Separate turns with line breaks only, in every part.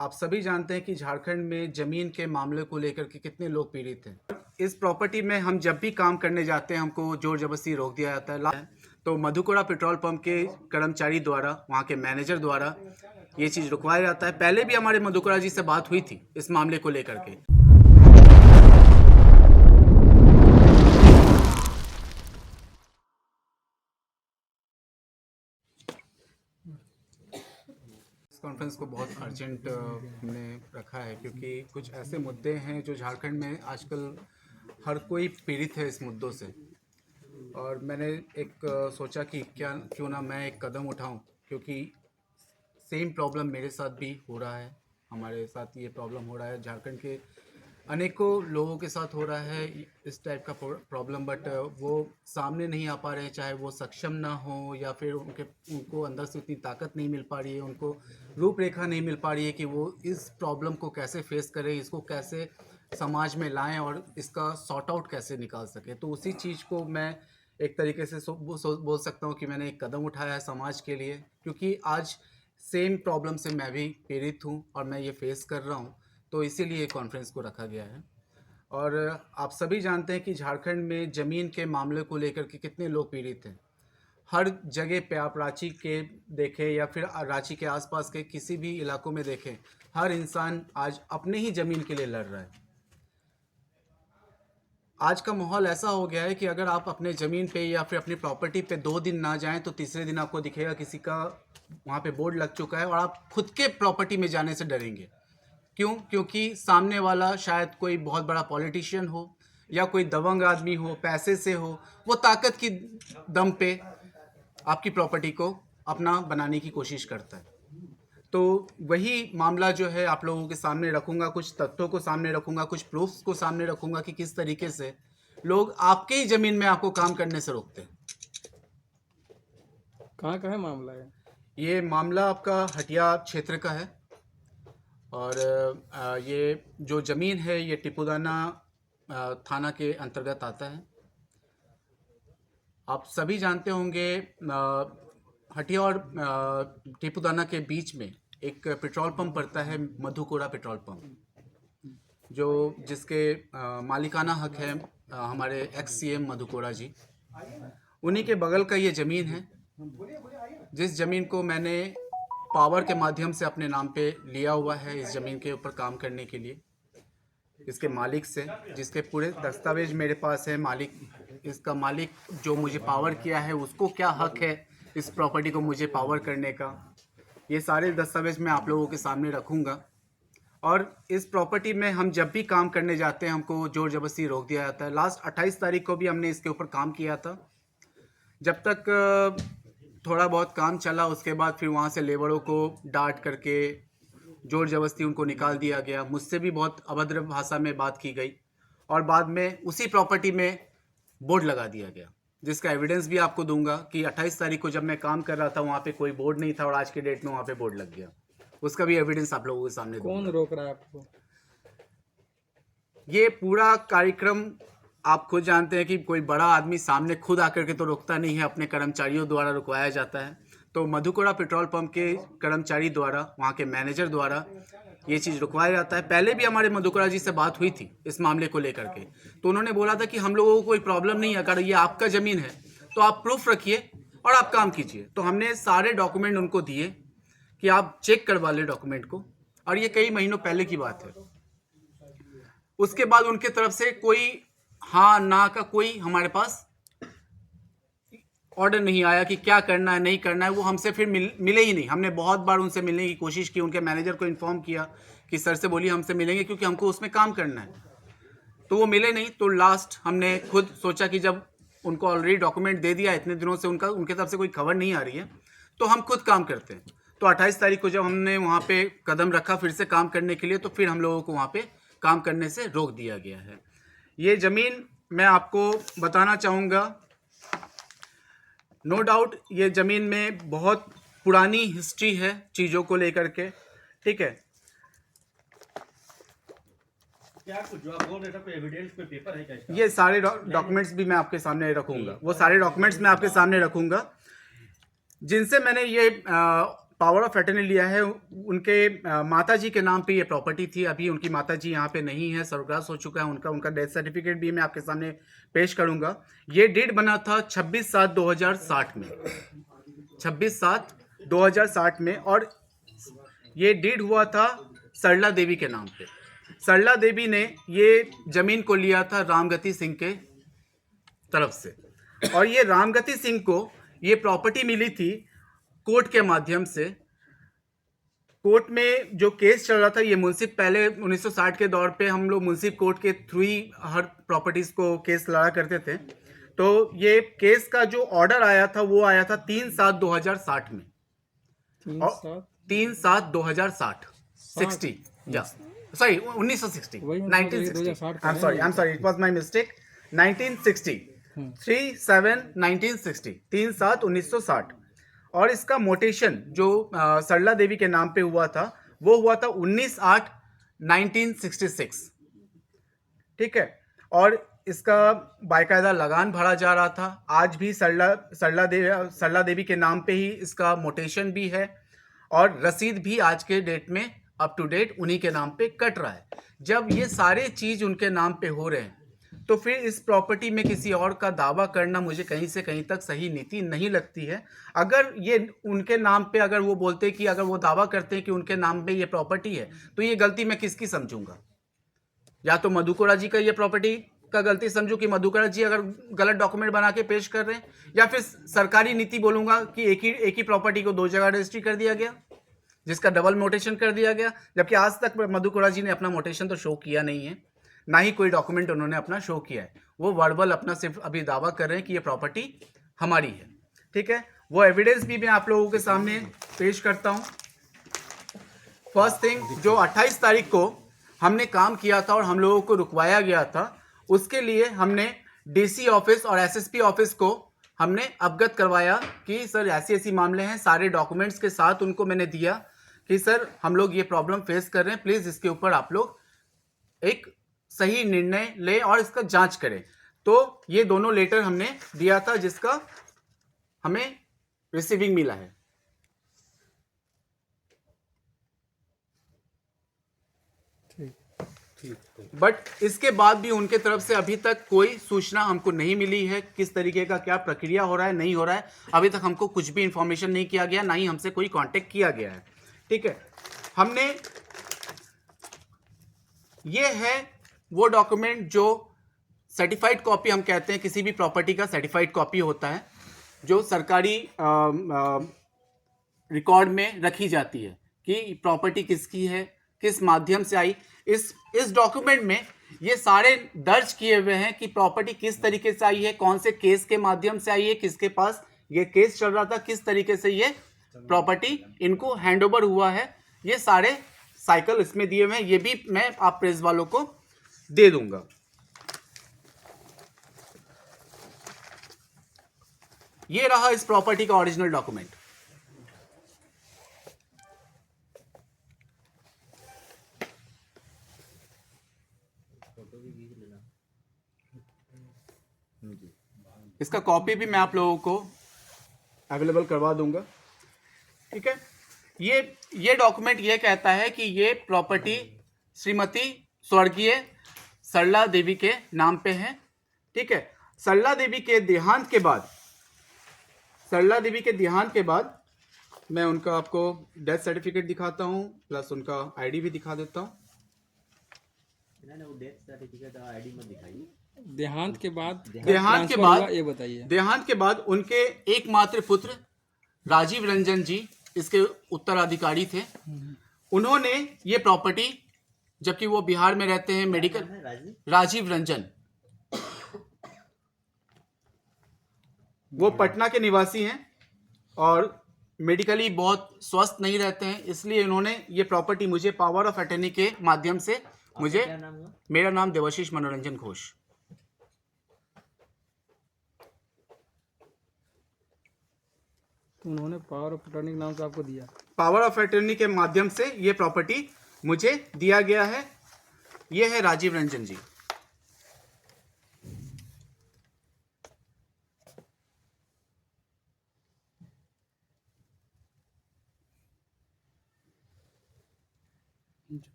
आप सभी जानते हैं कि झारखंड में ज़मीन के मामले को लेकर के कितने लोग पीड़ित हैं। इस प्रॉपर्टी में हम जब भी काम करने जाते हैं हमको ज़ोर ज़बरदस्ती रोक दिया जाता है। तो मधुपुरा पेट्रोल पंप के कर्मचारी द्वारा, वहाँ के मैनेजर द्वारा ये चीज़ रुकवाया जाता है। पहले भी हमारे मधुपुरा जी से बात हुई थी इस मामले को लेकर के। कॉन्फ्रेंस को बहुत अर्जेंट हमने रखा है क्योंकि कुछ ऐसे मुद्दे हैं जो झारखंड में आजकल हर कोई पीड़ित है इस मुद्दों से। और मैंने एक सोचा कि क्यों ना मैं एक कदम उठाऊं, क्योंकि सेम प्रॉब्लम मेरे साथ भी हो रहा है। हमारे साथ ये प्रॉब्लम हो रहा है, झारखंड के अनेकों लोगों के साथ हो रहा है इस टाइप का प्रॉब्लम। बट वो सामने नहीं आ पा रहे हैं, चाहे वो सक्षम ना हो या फिर उनको अंदर से उतनी ताकत नहीं मिल पा रही है, उनको रूपरेखा नहीं मिल पा रही है कि वो इस प्रॉब्लम को कैसे फेस करें, इसको कैसे समाज में लाएं और इसका सॉर्ट आउट कैसे निकाल सकें। तो उसी चीज़ को मैं एक तरीके से बोल सकता हूँ कि मैंने एक कदम उठाया है समाज के लिए, क्योंकि आज सेम प्रॉब्लम से मैं भी पीड़ित हूँ और मैं ये फेस कर रहा हूँ। तो इसीलिए कॉन्फ्रेंस को रखा गया है। और आप सभी जानते हैं कि झारखंड में ज़मीन के मामले को लेकर के कितने लोग पीड़ित हैं। हर जगह पे आप रांची के देखें या फिर रांची के आसपास के किसी भी इलाकों में देखें, हर इंसान आज अपने ही ज़मीन के लिए लड़ रहा है। आज का माहौल ऐसा हो गया है कि अगर आप अपने ज़मीन पे या फिर अपनी प्रॉपर्टी पे 2 दिन ना जाएं तो तीसरे दिन आपको दिखेगा किसी का वहाँ पे बोर्ड लग चुका है और आप खुद के प्रॉपर्टी में जाने से डरेंगे। क्यों? क्योंकि सामने वाला शायद कोई बहुत बड़ा पॉलिटिशियन हो या कोई दबंग आदमी हो, पैसे से हो, वो ताकत की दम पे आपकी प्रॉपर्टी को अपना बनाने की कोशिश करता है। तो वही मामला जो है आप लोगों के सामने रखूंगा, कुछ तथ्यों को सामने रखूंगा, कुछ प्रूफ्स को सामने रखूंगा कि किस तरीके से लोग आपके ही ज़मीन में आपको काम करने से रोकते हैं।
कहाँ का है मामला है?
ये मामला आपका हटिया क्षेत्र का है और ये जो ज़मीन है ये टिपुदाना थाना के अंतर्गत आता है। आप सभी जानते होंगे हटिया और टिपुदाना के बीच में एक पेट्रोल पंप पड़ता है, मधुपुरा पेट्रोल पंप, जो जिसके मालिकाना हक है हमारे एक्स सीएम मधुपुरा जी। उन्हीं के बगल का ये ज़मीन है, जिस ज़मीन को मैंने पावर के माध्यम से अपने नाम पे लिया हुआ है इस ज़मीन के ऊपर काम करने के लिए, इसके मालिक से, जिसके पूरे दस्तावेज मेरे पास है। इसका मालिक जो मुझे पावर किया है उसको क्या हक है इस प्रॉपर्टी को मुझे पावर करने का, ये सारे दस्तावेज मैं आप लोगों के सामने रखूँगा। और इस प्रॉपर्टी में हम जब भी काम करने जाते हैं हमको ज़ोर ज़बरदस्ती रोक दिया जाता है। लास्ट 28 तारीख को भी हमने इसके ऊपर काम किया था। जब तक थोड़ा बहुत काम चला उसके बाद फिर वहाँ से लेबरों को डांट करके ज़ोर ज़बरदस्ती उनको निकाल दिया गया। मुझसे भी बहुत अभद्र भाषा में बात की गई और बाद में उसी प्रॉपर्टी में बोर्ड लगा दिया गया, जिसका एविडेंस भी आपको दूंगा कि 28 तारीख को जब मैं काम कर रहा था वहाँ पे कोई बोर्ड नहीं था और आज के डेट में वहाँ पे बोर्ड लग गया। उसका भी एविडेंस आप लोगों के सामने
कौन
दूंगा।
रोक रहा है आपको?
ये पूरा कार्यक्रम आप खुद जानते हैं कि कोई बड़ा आदमी सामने खुद आकर के तो रोकता नहीं है, अपने कर्मचारियों द्वारा रुकवाया जाता है। तो मधुपुरा पेट्रोल पंप के कर्मचारी द्वारा, वहाँ के मैनेजर द्वारा ये चीज़ रुकवाया जाता है। पहले भी हमारे मधुपुरा जी से बात हुई थी इस मामले को लेकर के, तो उन्होंने बोला था कि हम लोगों को कोई प्रॉब्लम नहीं है, अगर ये आपका ज़मीन है तो आप प्रूफ रखिए और आप काम कीजिए। तो हमने सारे डॉक्यूमेंट उनको दिए कि आप चेक करवा लें डॉक्यूमेंट को, और ये कई महीनों पहले की बात है। उसके बाद उनके तरफ से कोई हाँ ना का कोई हमारे पास ऑर्डर नहीं आया कि क्या करना है नहीं करना है। वो हमसे फिर मिले ही नहीं। हमने बहुत बार उनसे मिलने की कोशिश की, उनके मैनेजर को इन्फॉर्म किया कि सर से बोलिए हमसे मिलेंगे क्योंकि हमको उसमें काम करना है, तो वो मिले नहीं। तो लास्ट हमने खुद सोचा कि जब उनको ऑलरेडी डॉक्यूमेंट दे दिया, इतने दिनों से उनके तरफ से कोई खबर नहीं आ रही है, तो हम खुद काम करते हैं। तो 28 तारीख को जब हमने वहाँ पे कदम रखा फिर से काम करने के लिए, तो फिर हम लोगों को वहाँ पे काम करने से रोक दिया गया है। ये ज़मीन मैं आपको बताना चाहूँगा, नो डाउट ये ज़मीन में बहुत पुरानी हिस्ट्री है चीज़ों को लेकर के, ठीक है।
क्या कुछ जो आप बोल रहे थे कोई एविडेंस पे पेपर है क्या इसका?
ये सारे डॉक्यूमेंट्स भी मैं आपके सामने रखूंगा, वो सारे डॉक्यूमेंट्स मैं आपके सामने रखूंगा जिनसे मैंने ये पावर ऑफ अटर्नी लिया है। उनके माता जी के नाम पे ये प्रॉपर्टी थी। अभी उनकी माता जी यहाँ पे नहीं है, स्वर्गवास हो चुका है उनका डेथ सर्टिफिकेट भी मैं आपके सामने पेश करूंगा। ये डेट बना था 26/7/2060 में, 26/7/2060 में, और ये डीड हुआ था सरला देवी के नाम पे। सरला देवी ने ये जमीन को लिया था रामगति सिंह के तरफ से, और ये रामगति सिंह को ये प्रॉपर्टी मिली थी कोर्ट के माध्यम से। कोर्ट में जो केस चल रहा था, ये मुंसिफ, पहले 1960 के दौर पे हम लोग मुंसिफ कोर्ट के थ्रू ही हर प्रॉपर्टीज को केस लड़ा करते थे। तो ये केस का जो ऑर्डर आया था वो आया था 3/7/2060 में, 3/7/2060 60 या sorry 1960 1960 I am sorry it was my mistake 1960 3/7/1960 3/7/1960। और इसका मोटेशन जो सरला देवी के नाम पे हुआ था वो हुआ था 19/8/1966, ठीक है। और इसका बाकायदा लगान भरा जा रहा था। आज भी सरला देवी के नाम पे ही इसका मोटेशन भी है, और रसीद भी आज के डेट में अप टू डेट उन्हीं के नाम पे कट रहा है। जब ये सारे चीज उनके नाम पे हो रहे हैं तो फिर इस प्रॉपर्टी में किसी और का दावा करना मुझे कहीं से कहीं तक सही नीति नहीं लगती है। अगर ये उनके नाम पे, अगर वो बोलते कि, अगर वो दावा करते हैं कि उनके नाम पे ये प्रॉपर्टी है, तो ये गलती मैं किसकी समझूंगा? या तो मधुकोड़ा जी का ये प्रॉपर्टी का गलती समझू कि मधुकोड़ा जी अगर गलत डॉक्यूमेंट बना के पेश कर रहे हैं, या फिर सरकारी नीति बोलूंगा कि एक ही प्रॉपर्टी को 2 जगह रजिस्ट्री कर दिया गया, जिसका डबल मोटेशन कर दिया गया। जबकि आज तक मधुकोड़ा जी ने अपना मोटेशन तो शो किया नहीं है, ना ही कोई डॉक्यूमेंट उन्होंने अपना शो किया है। वो वर्बल अपना सिर्फ अभी दावा कर रहे हैं कि ये प्रॉपर्टी हमारी है, ठीक है। वो एविडेंस भी मैं आप लोगों के सामने पेश करता हूं। फर्स्ट थिंग, जो 28 तारीख को हमने काम किया था और हम लोगों को रुकवाया गया था, उसके लिए हमने डीसी ऑफिस और एसएसपी ऑफिस को हमने अवगत करवाया कि सर ऐसे ऐसे मामले हैं। सारे डॉक्यूमेंट्स के साथ उनको मैंने दिया कि सर हम लोग ये प्रॉब्लम फेस कर रहे हैं, प्लीज इसके ऊपर आप लोग एक सही निर्णय ले और इसका जांच करें। तो ये दोनों लेटर हमने दिया था, जिसका हमें रिसीविंग मिला है। बट इसके बाद भी उनके तरफ से अभी तक कोई सूचना हमको नहीं मिली है, किस तरीके का क्या प्रक्रिया हो रहा है, नहीं हो रहा है। अभी तक हमको कुछ भी इंफॉर्मेशन नहीं किया गया, ना ही हमसे कोई कांटेक्ट किया गया है, ठीक है। हमने, ये है वो डॉक्यूमेंट जो सर्टिफाइड कॉपी हम कहते हैं, किसी भी प्रॉपर्टी का सर्टिफाइड कॉपी होता है जो सरकारी रिकॉर्ड में रखी जाती है कि प्रॉपर्टी किसकी है, किस माध्यम से आई। इस डॉक्यूमेंट में ये सारे दर्ज किए हुए हैं कि प्रॉपर्टी किस तरीके से आई है, कौन से केस के माध्यम से आई है, किसके पास ये केस चल रहा था, किस तरीके से ये प्रॉपर्टी इनको हैंडओवर हुआ है। ये सारे साइकिल इसमें दिए हुए हैं, ये भी मैं आप प्रेस वालों को दे दूंगा। ये रहा इस प्रॉपर्टी का ओरिजिनल डॉक्यूमेंट। इसका कॉपी भी मैं आप लोगों को अवेलेबल करवा दूंगा, ठीक है। ये डॉक्यूमेंट ये कहता है कि ये प्रॉपर्टी श्रीमती स्वर्गीय सरला देवी के नाम पे है, ठीक है। सरला देवी के देहांत के बाद मैं उनका आपको डेथ सर्टिफिकेट दिखाता हूं, प्लस उनका आईडी भी दिखा देता हूं।
वो डेथ सर्टिफिकेट और आईडी मत दिखाइए।
देहांत के बाद ये बताइए।
देहांत के बाद उनके एकमात्र पुत्र राजीव रंजन जी इसके उत्तराधिकारी थे। उन्होंने ये प्रॉपर्टी, जबकि वो बिहार में रहते हैं, मेडिकल, राजीव रंजन, वो पटना के निवासी हैं और मेडिकली बहुत स्वस्थ नहीं रहते हैं, इसलिए उन्होंने ये प्रॉपर्टी मुझे पावर ऑफ अटर्नी के माध्यम से मुझे, मेरा नाम देवाशीष मनोरंजन घोष।
तो उन्होंने पावर ऑफ अटर्नी के नाम से आपको दिया?
पावर ऑफ अटर्नी के माध्यम से ये प्रॉपर्टी मुझे दिया गया है। ये है राजीव रंजन जी।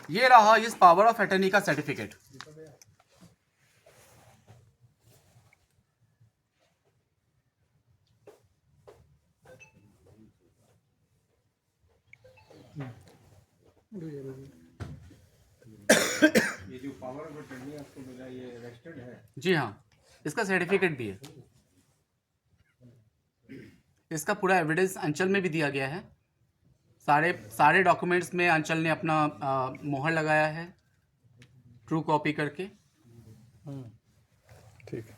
ये रहा इस पावर ऑफ अटर्नी का सर्टिफिकेट।
ये जो पावर ऑफ अटर्नी आपको मिला ये रजिस्टर्ड है?
जी हाँ, इसका सर्टिफिकेट भी है। इसका पूरा एविडेंस अंचल में भी दिया गया है। सारे डॉक्यूमेंट्स में अंचल ने अपना मोहर लगाया है ट्रू कॉपी करके।
ठीक है।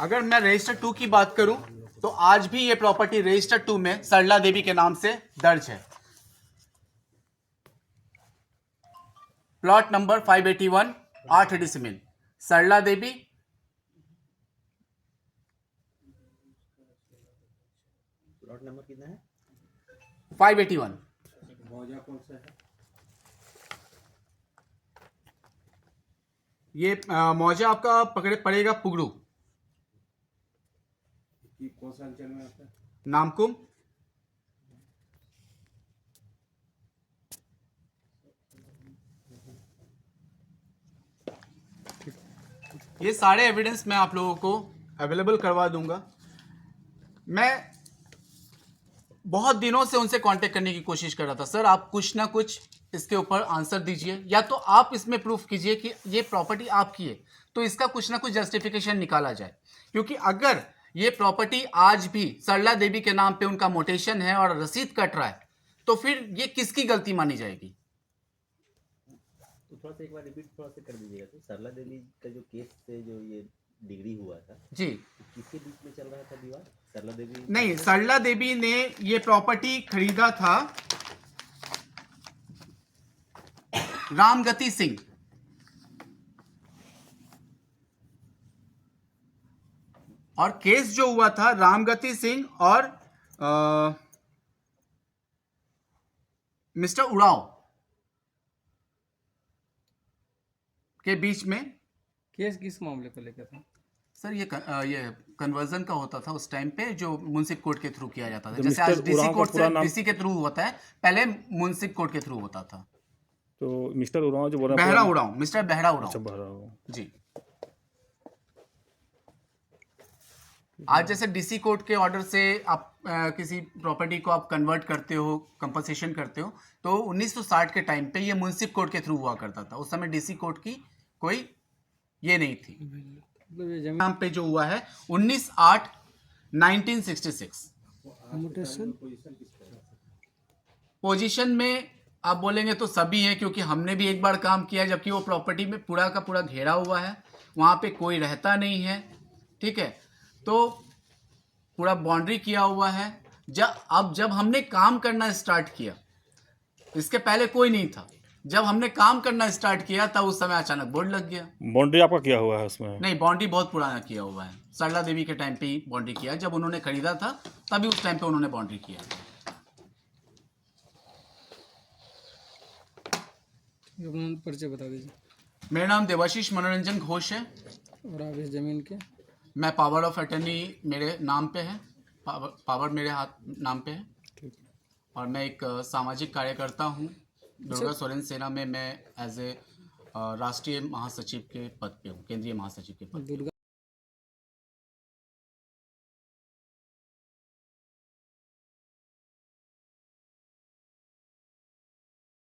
अगर मैं रजिस्टर 2 की बात करूं तो आज भी ये प्रॉपर्टी रजिस्टर 2 में सरला देवी के नाम से दर्ज है। प्लॉट नंबर 581 8 डिसमिल सरला देवी।
प्लॉट नंबर कितना है?
581।
मौजा कौन सा है?
ये मौजा आपका पड़ेगा पुगड़ू,
कौन सा अंचल में आता है?
नामकुम। ये सारे एविडेंस मैं आप लोगों को अवेलेबल करवा दूंगा। मैं बहुत दिनों से उनसे कांटेक्ट करने की कोशिश कर रहा था, सर आप कुछ ना कुछ इसके ऊपर आंसर दीजिए, या तो आप इसमें प्रूफ कीजिए कि ये प्रॉपर्टी आपकी है, तो इसका कुछ ना कुछ जस्टिफिकेशन निकाला जाए। क्योंकि अगर ये प्रॉपर्टी आज भी सरला देवी के नाम पे उनका मोटेशन है और रसीद कट रहा है, तो फिर ये किसकी गलती मानी जाएगी?
तो थोड़ा सा एक बार रिपीट थोड़ा सा कर दीजिएगा। तो सरला देवी का जो केस से जो ये डिग्री हुआ था
जी,
किसके बीच में चल रहा था विवाद? सरला देवी
नहीं, सरला देवी ने ये प्रॉपर्टी खरीदा था रामगति सिंह, और केस जो हुआ था रामगति सिंह और मिस्टर उड़ाव के बीच में।
केस किस मामले को लेकर था?
सर ये कन्वर्जन का होता था उस टाइम पे, जो मुंसिफ कोर्ट के थ्रू किया जाता था।
तो
जैसे आज
मिस्टर
डीसी
उरांव का
कोर्ट
पूरा
से
नाम?
डीसी के थ्रू होता है, पहले मुंसिफ कोर्ट के थ्रू होता था।
तो मिस्टर उरांव जो बोल रहे हैं
बहरा
पूरा-
उड़ाव, मिस्टर बहरा
अच्छा,
उड़ाव
बहरा।
जी। आज जैसे डीसी कोर्ट के ऑर्डर से आप किसी प्रॉपर्टी को आप कन्वर्ट करते हो, कंपनसेशन करते हो, तो 1960 के टाइम पे ये मुंसिफ कोर्ट के थ्रू हुआ करता था। उस समय डीसी कोर्ट की कोई ये नहीं थी।
मतलब ये जमीन
नाम पे जो हुआ है 19/8/1966। पोजीशन में आप बोलेंगे तो सभी हैं, क्योंकि हमने भी एक बार काम किया जबकि वो प्रॉपर्टी में पूरा का पूरा घेरा हुआ है, वहाँ पे कोई रहता नहीं है, ठीक है। तो पूरा बाउंड्री किया हुआ है। जब हमने काम करना स्टार्ट किया, इसके पहले कोई नहीं था, जब हमने काम करना स्टार्ट किया तब उस समय अचानक बोर्ड लग गया।
बाउंड्री आपका किया हुआ है उसमें?
नहीं, बाउंड्री बहुत पुराना किया हुआ है, सरला देवी के टाइम पे ही बाउंड्री किया। जब उन्होंने खरीदा था तभी उस टाइम पे उन्होंने बाउंड्री किया।
अपना परिचय बता दीजिए।
मेरा नाम देवाशीष मनोरंजन घोष है।
और आप इस जमीन के?
मैं पावर ऑफ अटर्नी मेरे नाम पे है, पावर मेरे नाम पे है।
ठीक है।
और मैं एक सामाजिक कार्यकर्ता हूँ। दुर्गा सोरेन सेना में मैं एज ए राष्ट्रीय महासचिव के पद पे हूँ, केंद्रीय महासचिव के पद पे।
दुर्गा